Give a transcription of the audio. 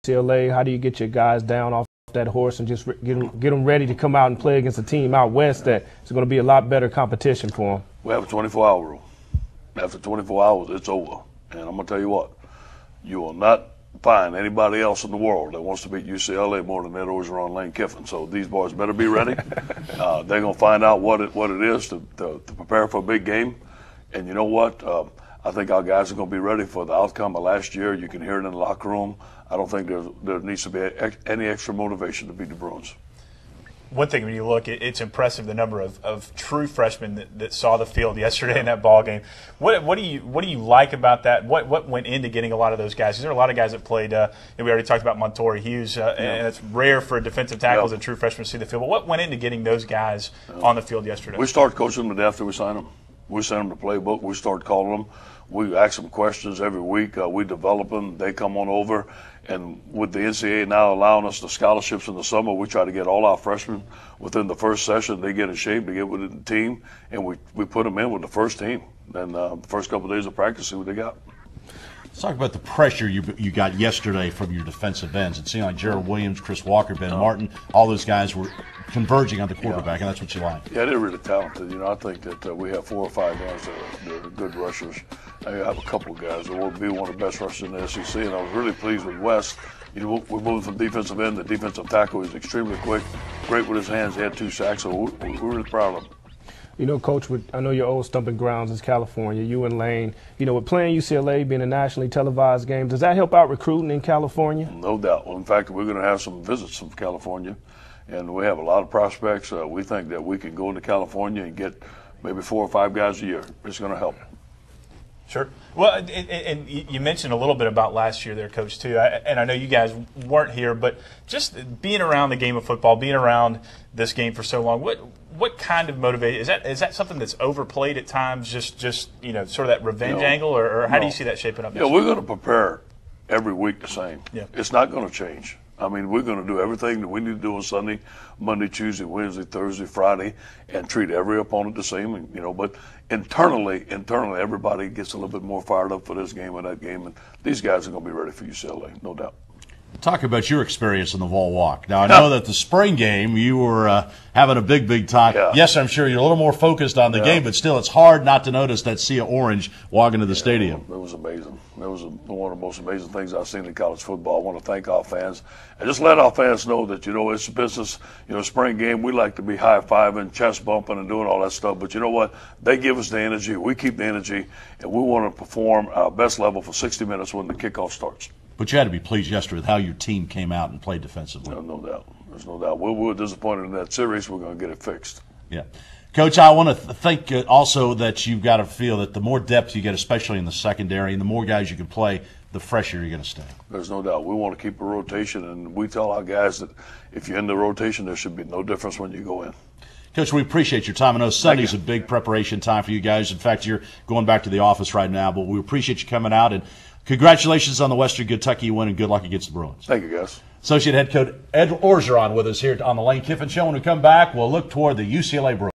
UCLA? How do you get your guys down off that horse and just get them ready to come out and play against a team out west that is going to be a lot better competition for them? We have a 24-hour rule. After 24 hours, it's over. And I'm going to tell you what, you will not find anybody else in the world that wants to beat UCLA more than that Orgeron, Lane Kiffin. So these boys better be ready. They're going to find out what it is to prepare for a big game. And you know what? I think our guys are going to be ready for the outcome of last year. You can hear it in the locker room. I don't think there needs to be any extra motivation to beat the Bruins. One thing when you look, it's impressive the number of true freshmen that saw the field yesterday in that ball game. What do you like about that? What went into getting a lot of those guys? Because there are a lot of guys that played. And we already talked about Montori Hughes, and it's rare for defensive tackles and true freshmen to see the field. But what went into getting those guys on the field yesterday? We started coaching them after we signed them. We sent them the playbook. We started calling them. We ask them questions every week. We develop them. They come on over. And with the NCAA now allowing us the scholarships in the summer, we try to get all our freshmen within the first session. They get in shape to get with the team, and we put them in with the first team. And the first couple of days of practice, see what they got. Let's talk about the pressure you got yesterday from your defensive ends. It seemed like Gerald Williams, Chris Walker, Ben Martin, all those guys were converging on the quarterback, and that's what you like. Yeah, they're really talented. You know, I think that we have 4 or 5 guys that are good rushers. I have a couple of guys that will be one of the best rushers in the SEC, and I was really pleased with West. You know, we're moving from defensive end to defensive tackle. He's extremely quick, great with his hands. He had 2 sacks, so we're really proud of him. You know, Coach, I know your old stomping grounds is California, you and Lane. You know, with playing UCLA being a nationally televised game, does that help out recruiting in California? No doubt. Well, in fact, we're going to have some visits from California, and we have a lot of prospects. We think that we can go into California and get maybe 4 or 5 guys a year. It's going to help. Sure. Well, and you mentioned a little bit about last year there, Coach, too. And I know you guys weren't here, but just being around the game of football, being around this game for so long, what kind of motivation is that something that's overplayed at times? Just you know, sort of that revenge angle, or how do you see that shaping up? Yeah, we're going to prepare every week the same. Yeah. It's not going to change. I mean, we're going to do everything that we need to do on Sunday, Monday, Tuesday, Wednesday, Thursday, Friday, and treat every opponent the same. And, you know, but internally, everybody gets a little bit more fired up for this game or that game, and these guys are going to be ready for UCLA, no doubt. Talk about your experience in the Vol Walk. Now, I know that the spring game, you were having a big time. Yeah. Yes, I'm sure you're a little more focused on the game, but still, it's hard not to notice that sea of orange walking to the stadium. It was amazing. It was one of the most amazing things I've seen in college football. I want to thank our fans and just let our fans know that, you know, it's a business. You know, spring game, we like to be high-fiving, chest bumping, and doing all that stuff. But you know what? They give us the energy. We keep the energy, and we want to perform our best level for 60 minutes when the kickoff starts. But you had to be pleased yesterday with how your team came out and played defensively. No doubt. There's no doubt. We were disappointed in that series. We're going to get it fixed. Yeah. Coach, I want to think also that you've got to feel that the more depth you get, especially in the secondary, and the more guys you can play, the fresher you're going to stay. There's no doubt. We want to keep a rotation, and we tell our guys that if you're in the rotation, there should be no difference when you go in. Coach, we appreciate your time. I know Sunday's a big preparation time for you guys. In fact, you're going back to the office right now, but we appreciate you coming out, and congratulations on the Western Kentucky win, and good luck against the Bruins. Thank you, guys. Associate Head Coach Ed Orgeron with us here on the Lane Kiffin Show. When we come back, we'll look toward the UCLA Bruins.